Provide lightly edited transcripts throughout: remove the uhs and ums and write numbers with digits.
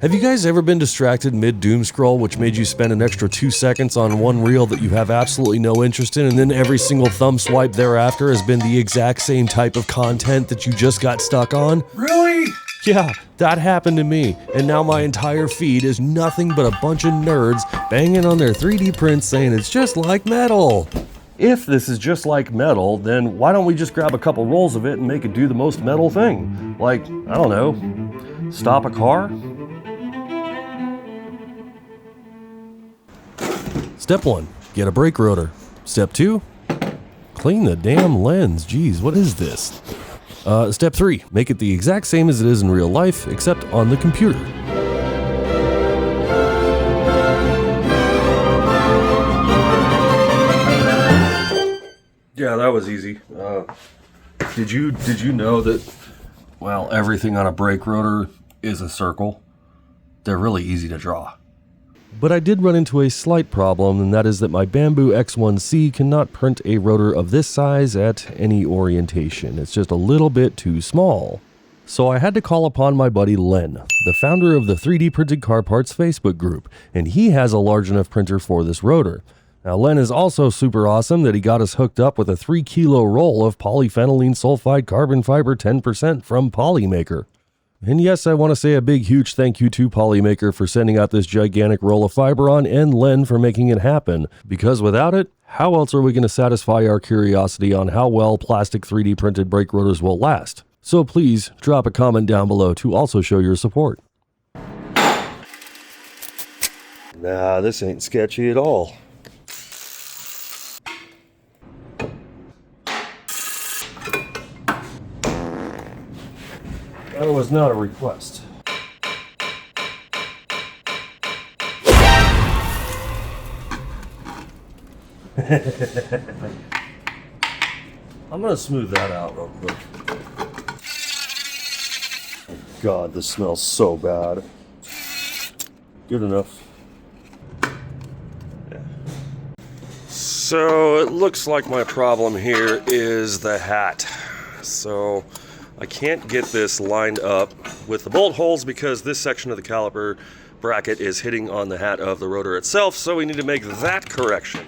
Have you guys ever been distracted mid-doom scroll, which made you spend an extra 2 seconds on one reel that you have absolutely no interest in, and then every single thumb swipe thereafter has been the exact same type of content that you just got stuck on? Really? Yeah, that happened to me, and now my entire feed is nothing but a bunch of nerds banging on their 3D prints saying it's just like metal. If this is just like metal, then why don't we just grab a couple rolls of it and make it do the most metal thing? Like, I don't know, stop a car? Step 1, get a brake rotor. Step 2, clean the damn lens. Jeez, what is this? Step 3, make it the exact same as it is in real life, except on the computer. Yeah, that was easy. Did you know that, well, everything on a brake rotor is a circle? They're really easy to draw. But I did run into a slight problem, and that is that my Bamboo X1C cannot print a rotor of this size at any orientation. It's just a little bit too small. So I had to call upon my buddy Len, the founder of the 3D Printed Car Parts Facebook group, and he has a large enough printer for this rotor. Now Len is also super awesome that he got us hooked up with a 3-kilo roll of polyphenylene sulfide carbon fiber 10% from Polymaker. And yes, I want to say a big huge thank you to Polymaker for sending out this gigantic roll of Fiberon and Len for making it happen, because without it, how else are we going to satisfy our curiosity on how well plastic 3D printed brake rotors will last? So please drop a comment down below to also show your support. Nah, this ain't sketchy at all. That was not a request. I'm gonna smooth that out real quick. Oh God, this smells so bad. Good enough. Yeah. So it looks like my problem here is the hat. So I can't get this lined up with the bolt holes because this section of the caliper bracket is hitting on the hat of the rotor itself, so we need to make that correction.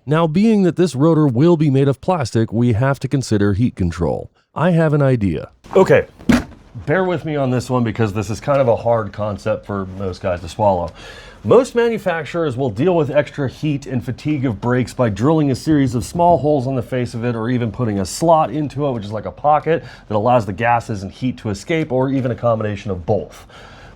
Now, being that this rotor will be made of plastic, we have to consider heat control. I have an idea. Okay, bear with me on this one because this is kind of a hard concept for most guys to swallow. Most manufacturers will deal with extra heat and fatigue of brakes by drilling a series of small holes on the face of it, or even putting a slot into it, which is like a pocket that allows the gases and heat to escape, or even a combination of both.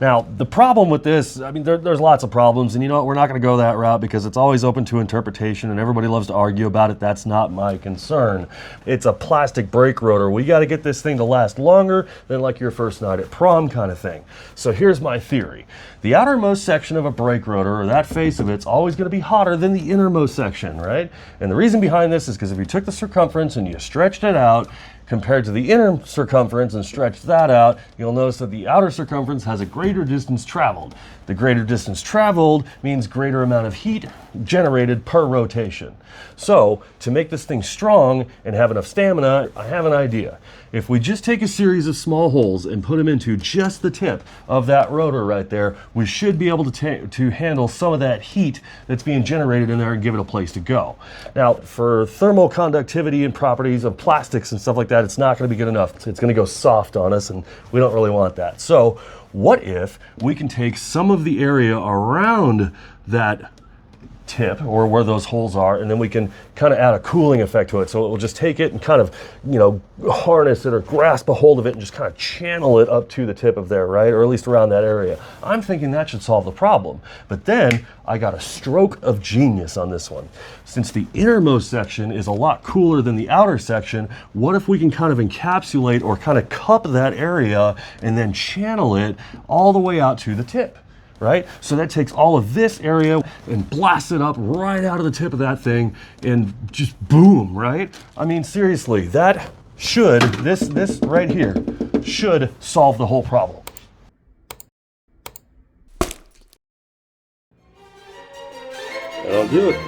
Now, the problem with this, I mean, there's lots of problems, and you know what, we're not going to go that route because it's always open to interpretation and everybody loves to argue about it. That's not my concern. It's a plastic brake rotor. We got to get this thing to last longer than like your first night at prom kind of thing. So here's my theory. The outermost section of a brake rotor, or that face of it's always going to be hotter than the innermost section, right? And the reason behind this is because if you took the circumference and you stretched it out, compared to the inner circumference and stretch that out, you'll notice that the outer circumference has a greater distance traveled. The greater distance traveled means greater amount of heat generated per rotation. So to make this thing strong and have enough stamina, I have an idea. If we just take a series of small holes and put them into just the tip of that rotor right there, we should be able to handle some of that heat that's being generated in there and give it a place to go. Now, for thermal conductivity and properties of plastics and stuff like that, it's not going to be good enough. It's going to go soft on us, and we don't really want that. So what if we can take some of the area around that tip, or where those holes are, and then we can kind of add a cooling effect to it. So it will just take it and kind of, you know, harness it or grasp a hold of it and just kind of channel it up to the tip of there, right? Or at least around that area. I'm thinking that should solve the problem. But then I got a stroke of genius on this one. Since the innermost section is a lot cooler than the outer section, what if we can kind of encapsulate or kind of cup that area and then channel it all the way out to the tip? Right? So that takes all of this area and blasts it up right out of the tip of that thing and just boom, right? I mean, seriously, that should, this right here, should solve the whole problem. That'll do it.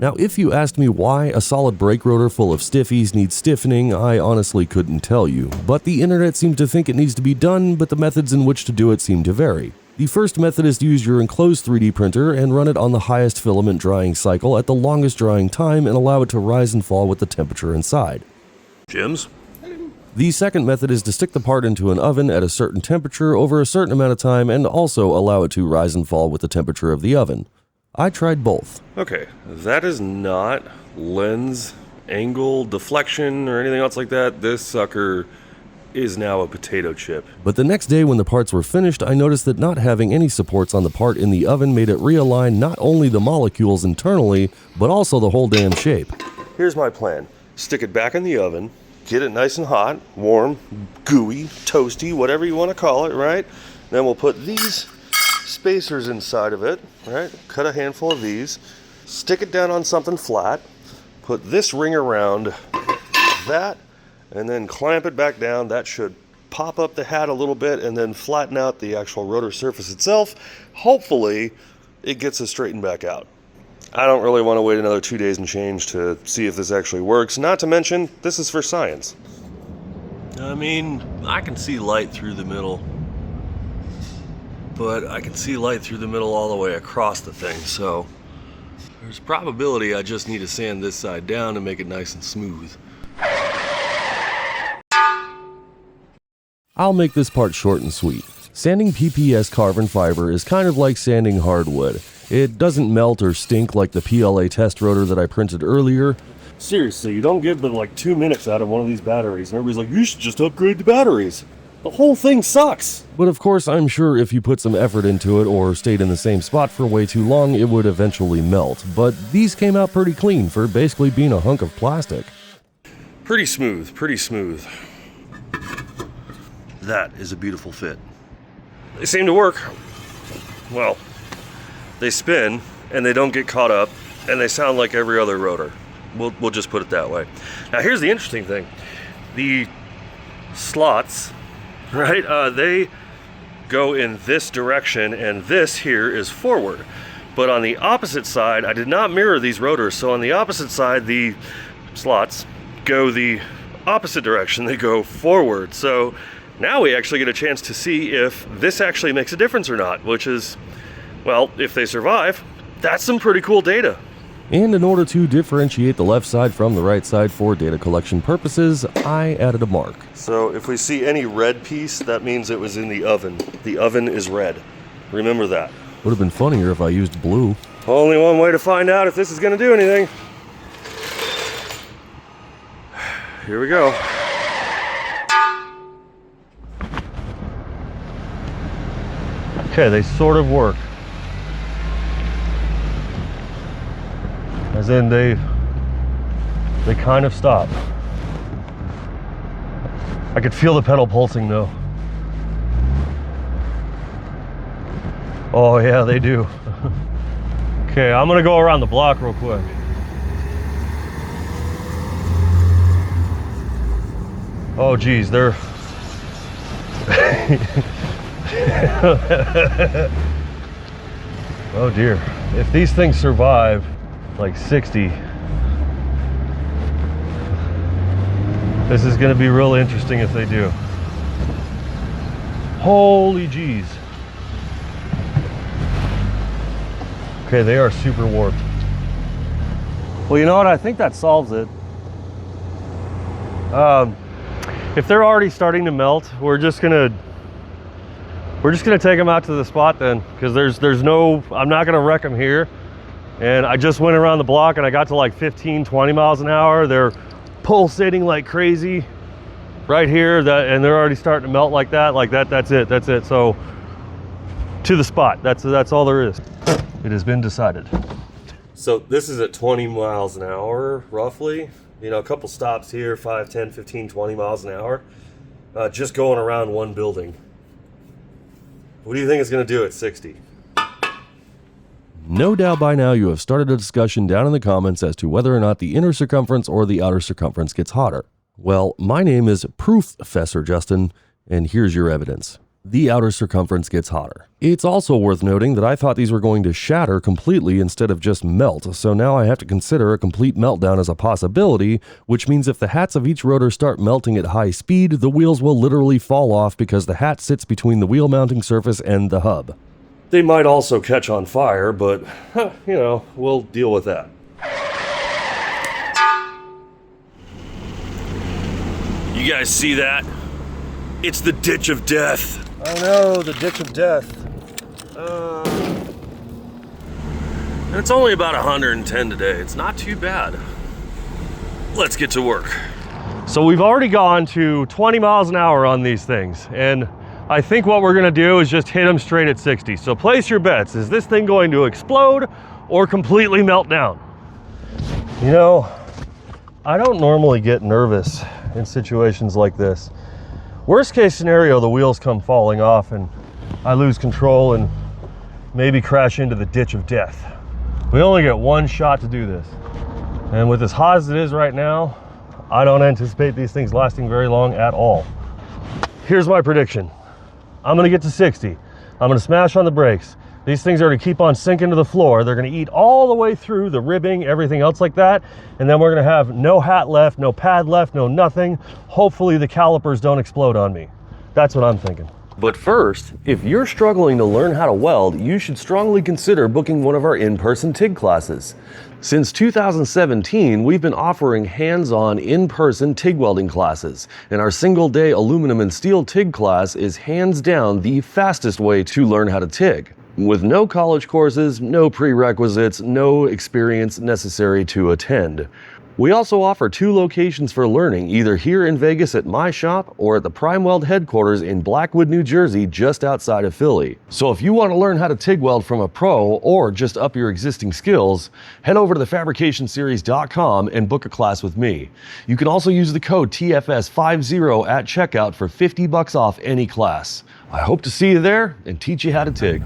Now, if you asked me why a solid brake rotor full of stiffies needs stiffening, I honestly couldn't tell you, but the internet seemed to think it needs to be done, but the methods in which to do it seem to vary. The first method is to use your enclosed 3D printer and run it on the highest filament drying cycle at the longest drying time and allow it to rise and fall with the temperature inside. Jim's? The second method is to stick the part into an oven at a certain temperature over a certain amount of time and also allow it to rise and fall with the temperature of the oven. I tried both. Okay, that is not lens, angle, deflection, or anything else like that. This sucker is now a potato chip. But the next day when the parts were finished, I noticed that not having any supports on the part in the oven made it realign not only the molecules internally, but also the whole damn shape. Here's my plan. Stick it back in the oven, get it nice and hot, warm, gooey, toasty, whatever you want to call it, right? Then we'll put these spacers inside of it, right? Cut a handful of these, stick it down on something flat, put this ring around that, and then clamp it back down. That should pop up the hat a little bit and then flatten out the actual rotor surface itself. Hopefully, it gets us straightened back out. I don't really want to wait another 2 days and change to see if this actually works. Not to mention, this is for science. I mean, I can see light through the middle, but I can see light through the middle all the way across the thing, so there's a probability I just need to sand this side down and make it nice and smooth. I'll make this part short and sweet. Sanding PPS carbon fiber is kind of like sanding hardwood. It doesn't melt or stink like the PLA test rotor that I printed earlier. Seriously, you don't get but like 2 minutes out of one of these batteries, and everybody's like, you should just upgrade the batteries. The whole thing sucks. But of course, I'm sure if you put some effort into it or stayed in the same spot for way too long, it would eventually melt. But these came out pretty clean for basically being a hunk of plastic. Pretty smooth, pretty smooth. That is a beautiful fit. They seem to work. Well, they spin and they don't get caught up and they sound like every other rotor. We'll just put it that way. Now here's the interesting thing. The slots, right, they go in this direction and this here is forward. But on the opposite side, I did not mirror these rotors, so on the opposite side the slots go the opposite direction. They go forward. So now we actually get a chance to see if this actually makes a difference or not, which is, well, if they survive, that's some pretty cool data. And in order to differentiate the left side from the right side for data collection purposes, I added a mark. So if we see any red piece, that means it was in the oven. The oven is red. Remember that. Would have been funnier if I used blue. Only one way to find out if this is going to do anything. Here we go. Okay, they sort of work. As in they kind of stop. I could feel the pedal pulsing though. Oh yeah, they do. Okay, I'm gonna go around the block real quick. Oh geez, they're oh dear. If these things survive like 60, this is going to be real interesting if they do. Holy jeez. Okay, they are super warped. Well, you know what? I think that solves it. If they're already starting to melt, we're just gonna take them out to the spot then, because there's no, I'm not gonna wreck them here. And I just went around the block and I got to like 15, 20 miles an hour. They're pulsating like crazy right here, and they're already starting to melt like that. That's it. So to the spot, that's all there is. It has been decided. So this is at 20 miles an hour, roughly. You know, a couple stops here, 5, 10, 15, 20 miles an hour. Just going around one building. What do you think it's gonna do at 60? No doubt by now you have started a discussion down in the comments as to whether or not the inner circumference or the outer circumference ggets hotter. Well, my name is Professor Justin, and here's your evidence. the outer circumference gets hotter. It's also worth noting that I thought these were going to shatter completely instead of just melt, so now I have to consider a complete meltdown as a possibility, which means if the hats of each rotor start melting at high speed, the wheels will literally fall off because the hat sits between the wheel mounting surface and the hub. They might also catch on fire, but, you know, we'll deal with that. You guys see that? It's the ditch of death. I know, the ditch of death. And it's only about 110 today. It's not too bad. Let's get to work. So we've already gone to 20 miles an hour on these things, and I think what we're gonna do is just hit them straight at 60. So place your bets. Is this thing going to explode or completely melt down? You know, I don't normally get nervous in situations like this. Worst case scenario, the wheels come falling off and I lose control and maybe crash into the ditch of death. We only get one shot to do this. And with as hot as it is right now, I don't anticipate these things lasting very long at all. Here's my prediction. I'm gonna get to 60. I'm gonna smash on the brakes. These things are to keep on sinking to the floor. They're gonna eat all the way through the ribbing, everything else like that. And then we're gonna have no hat left, no pad left, no nothing. Hopefully the calipers don't explode on me. That's what I'm thinking. But first, if you're struggling to learn how to weld, you should strongly consider booking one of our in-person TIG classes. Since 2017, we've been offering hands-on in-person TIG welding classes, and our single-day aluminum and steel TIG class is hands down the fastest way to learn how to TIG. With no college courses, no prerequisites, no experience necessary to attend. We also offer 2 locations for learning, either here in Vegas at my shop or at the Prime Weld headquarters in Blackwood, New Jersey, just outside of Philly. So if you want to learn how to TIG weld from a pro or just up your existing skills, head over to thefabricationseries.com and book a class with me. You can also use the code TFS50 at checkout for $50 off any class. I hope to see you there and teach you how to TIG.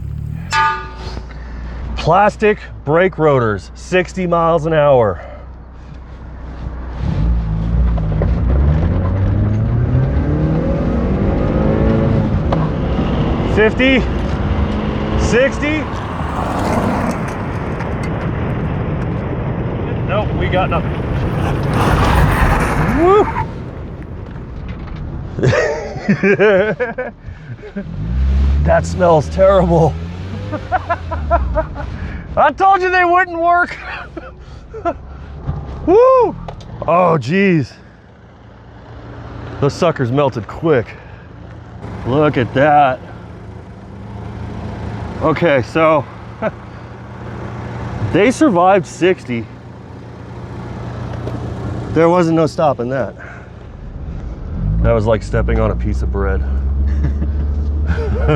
Plastic brake rotors, 60 miles an hour. $50, $60. Nope, we got nothing. Woo! That smells terrible. I told you they wouldn't work. Woo! Oh, geez. Those suckers melted quick. Look at that. Okay, so they survived 60. There wasn't no stopping that. That was like stepping on a piece of bread.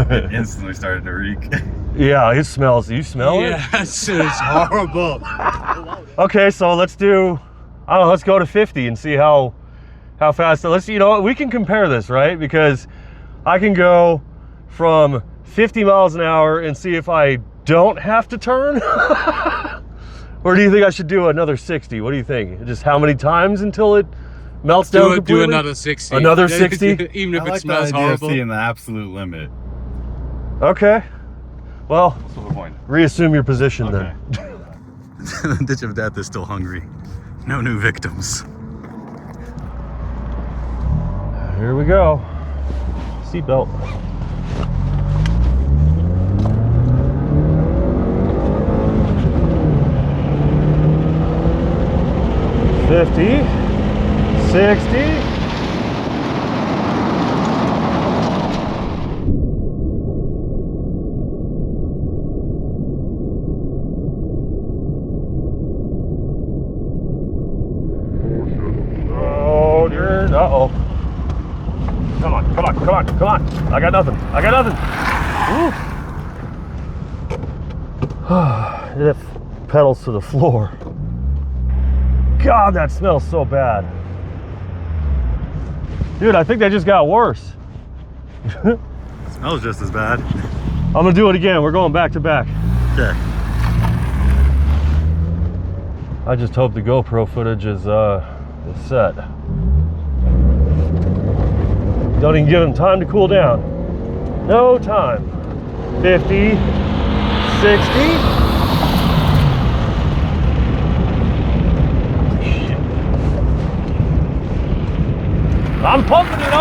It instantly started to reek. Yeah, it smells. You smell it? Yes, it's horrible. Okay, so let's do, I don't know, let's go to 50 and see how fast. Let's, you know what, we can compare this, right? Because I can go from 50 miles an hour and see if I don't have to turn. Or do you think I should do another 60? What do you think? Just how many times until it melts down completely? Do another 60. Another 60? Even if it smells horrible. Seeing the absolute limit. Okay. Well, what's the point? Reassume your position then. The ditch of death is still hungry. No new victims. Here we go. Seatbelt. $50, $60. Oh, dear. Uh-oh. Come on, come on, come on, come on. I got nothing. I got nothing. It pedals to the floor. God, that smells so bad. Dude, I think that just got worse. It smells just as bad. I'm gonna do it again. We're going back to back. Okay. I just hope the GoPro footage is set. Don't even give him time to cool down. No time. 50, 60. I'm pumping it,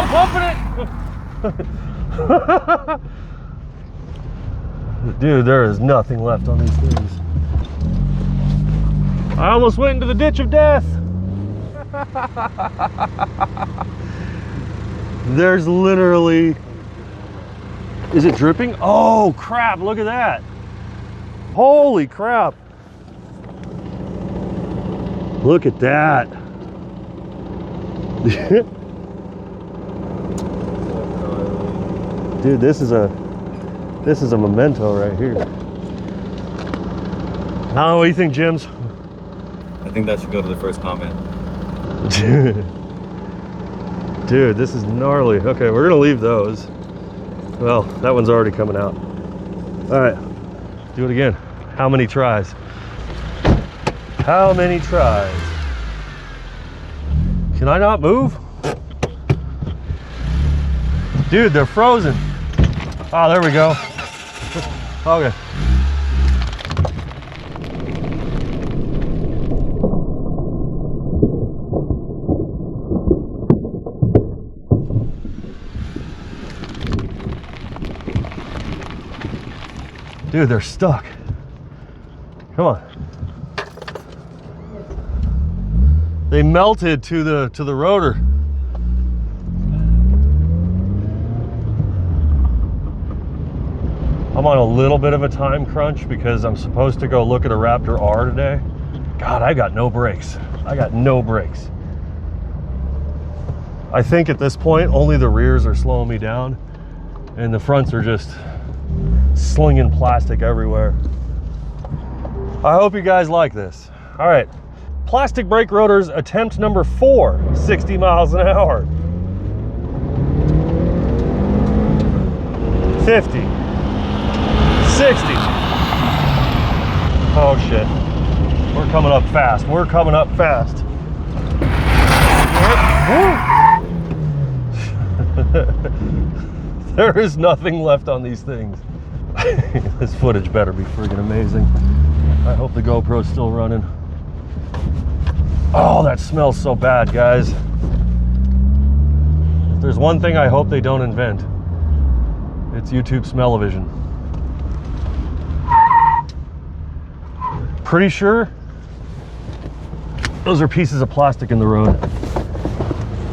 Dude, there is nothing left on these things. I almost went into the ditch of death. There's literally... Is it dripping? Oh, crap, look at that. Holy crap. Look at that. Dude, this is a memento right here. I don't know, what do you think, Jims? I think that should go to the first comment. Dude, this is gnarly. Okay, we're gonna leave those. Well, that one's already coming out. All right, do it again. How many tries? How many tries? Can I not move? Dude, they're frozen. Oh, there we go. Okay. Dude, they're stuck. Come on. They melted to the rotor. I'm on a little bit of a time crunch because I'm supposed to go look at a Raptor R today. God, I got no brakes. I got no brakes. I think at this point, only the rears are slowing me down and the fronts are just slinging plastic everywhere. I hope you guys like this. All right, plastic brake rotors attempt number 4, 60 miles an hour. 50, 60. Oh shit, we're coming up fast. We're coming up fast. There is nothing left on these things. This footage better be friggin' amazing. I hope the GoPro's still running. Oh, that smells so bad, guys. If there's one thing I hope they don't invent, it's YouTube smell-o-vision. Pretty sure those are pieces of plastic in the road.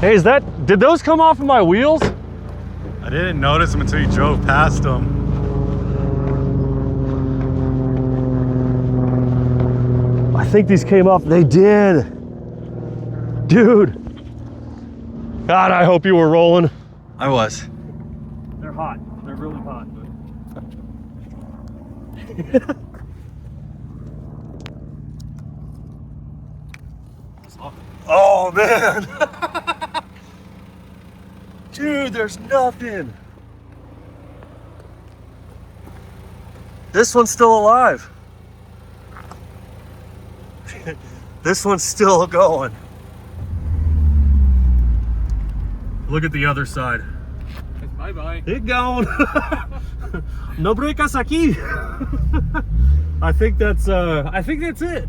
Hey, did those come off of my wheels? I didn't notice them until you drove past them. I think these came off. They did. Dude. God, I hope you were rolling. I was. They're hot. They're really hot. Oh, man. Dude, there's nothing. This one's still alive. This one's still going. Look at the other side. Bye-bye. It going. No brecas aquí. I think that's it.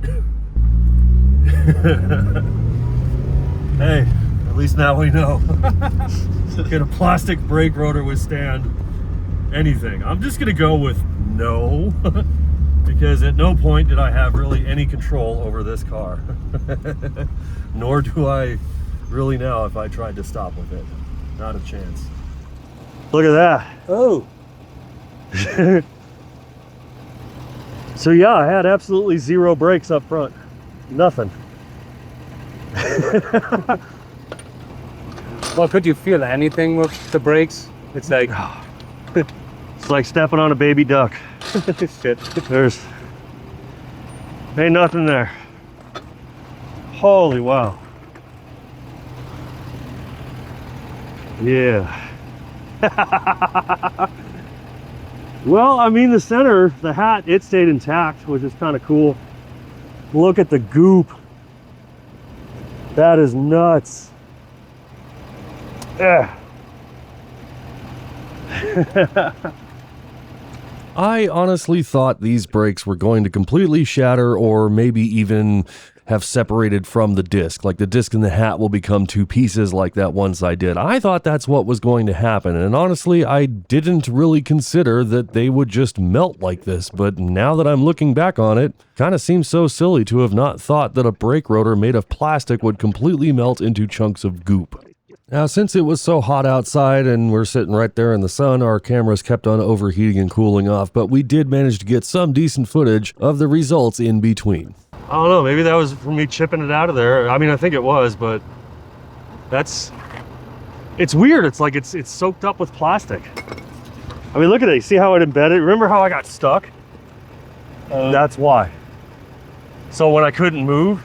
Hey, at least now we know. Can a plastic brake rotor withstand anything? I'm just gonna go with no. Because at no point did I have really any control over this car. Nor do I really now if I tried to stop with it. Not a chance. Look at that. Oh. So yeah, I had absolutely zero brakes up front. Nothing. Well, could you feel anything with the brakes? It's like... It's like stepping on a baby duck. Shit. Ain't nothing there. Holy wow. Yeah. Well, I mean, the center, the hat, it stayed intact, which is kind of cool. Look at the goop. That is nuts. Yeah. I honestly thought these brakes were going to completely shatter or maybe even have separated from the disc. Like the disc and the hat will become two pieces like that one side did. I thought that's what was going to happen. And honestly, I didn't really consider that they would just melt like this. But now that I'm looking back on it, kind of seems so silly to have not thought that a brake rotor made of plastic would completely melt into chunks of goop. Now, since it was so hot outside and we're sitting right there in the sun, our cameras kept on overheating and cooling off, but we did manage to get some decent footage of the results in between. I don't know, maybe that was from me chipping it out of there. I mean, I think it was, but it's weird. It's like it's soaked up with plastic. I mean, look at it. You see how it embedded? Remember how I got stuck? That's why. So when I couldn't move,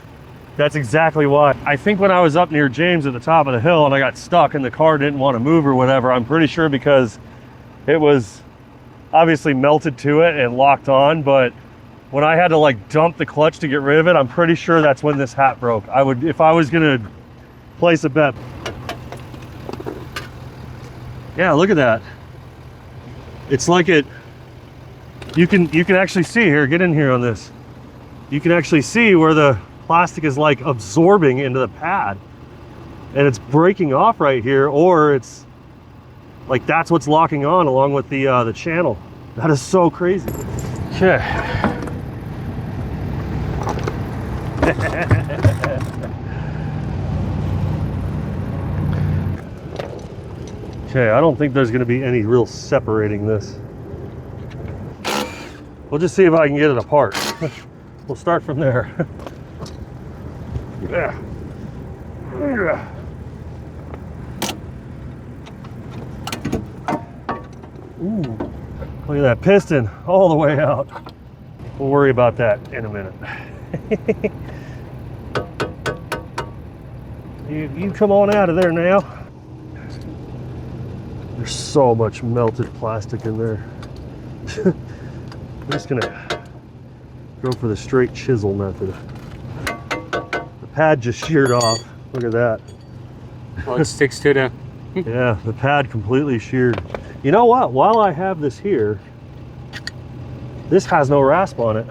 that's exactly why. I think when I was up near James at the top of the hill and I got stuck and the car didn't want to move or whatever, I'm pretty sure because it was obviously melted to it and locked on, but when I had to like dump the clutch to get rid of it, I'm pretty sure that's when this hat broke. I would, if I was gonna place a bet. Yeah, look at that. It's like it, you can actually see here, get in here on this. You can actually see where the plastic is like absorbing into the pad and it's breaking off right here, or it's like that's what's locking on along with the channel. That is so crazy. Okay. Okay, I don't think there's going to be any real separating this. We'll just see if I can get it apart. We'll start from there. Yeah. Ooh, look at that piston all the way out. We'll worry about that in a minute. You come on out of there now. There's so much melted plastic in there. I'm just gonna go for the straight chisel method. The pad just sheared off. Look at that. Oh, it sticks to the... Yeah, the pad completely sheared. You know what? While I have this here, this has no rasp on it.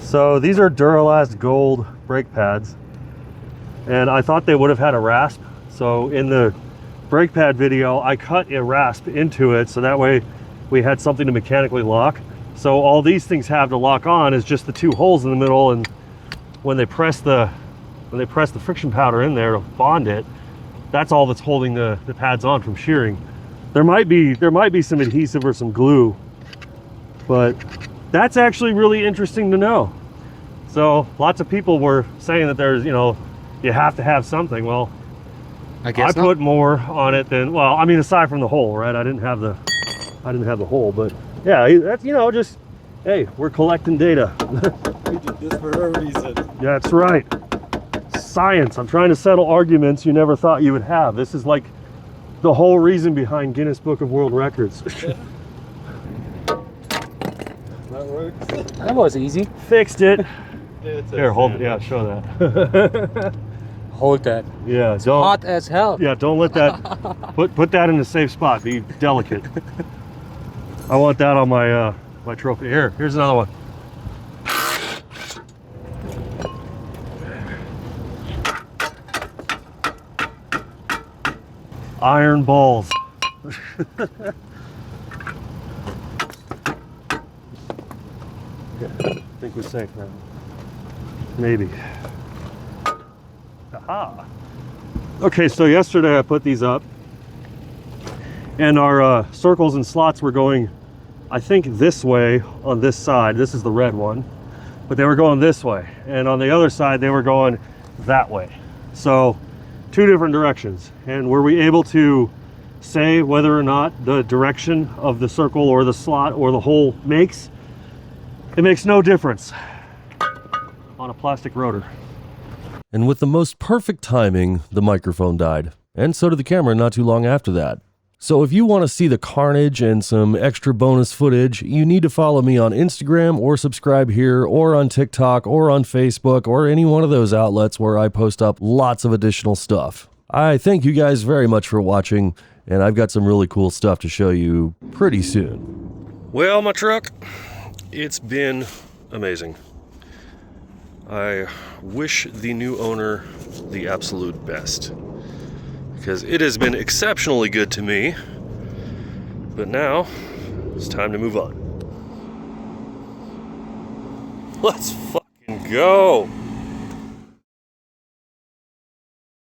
So these are Duralast Gold brake pads, and I thought they would have had a rasp. So in the brake pad video, I cut a rasp into it so that way we had something to mechanically lock. So all these things have to lock on is just the two holes in the middle, and when they press the friction powder in there to bond it, that's all that's holding the pads on from shearing. There might be some adhesive or some glue, but that's actually really interesting to know. So lots of people were saying that there's, you have to have something. Well, I put more on it than, well, I mean, aside from the hole, right? I didn't have the hole, but yeah, that's, just, hey, we're collecting data. We did this for a reason. That's right. Science. I'm trying to settle arguments you never thought you would have. This is like the whole reason behind Guinness Book of World Records. That works. That was easy. Fixed it. It's Here, hold it. Yeah, show that. Hold that. Yeah, don't. Hot as hell. Yeah, don't let that. Put that in a safe spot. Be delicate. I want that on my my trophy. Here's another one. Iron balls. I think we're safe now. Maybe. Aha. Okay, so yesterday I put these up, and our circles and slots were going, I think, this way on this side. This is the red one, but they were going this way, and on the other side they were going that way. So two different directions. And were we able to say whether or not the direction of the circle or the slot or the hole makes? It makes no difference on a plastic rotor. And with the most perfect timing, the microphone died. And so did the camera not too long after that. So if you want to see the carnage and some extra bonus footage, you need to follow me on Instagram or subscribe here or on TikTok or on Facebook or any one of those outlets where I post up lots of additional stuff. I thank you guys very much for watching, and I've got some really cool stuff to show you pretty soon. Well, my truck, it's been amazing. I wish the new owner the absolute best, because it has been exceptionally good to me. But now, it's time to move on. Let's fucking go!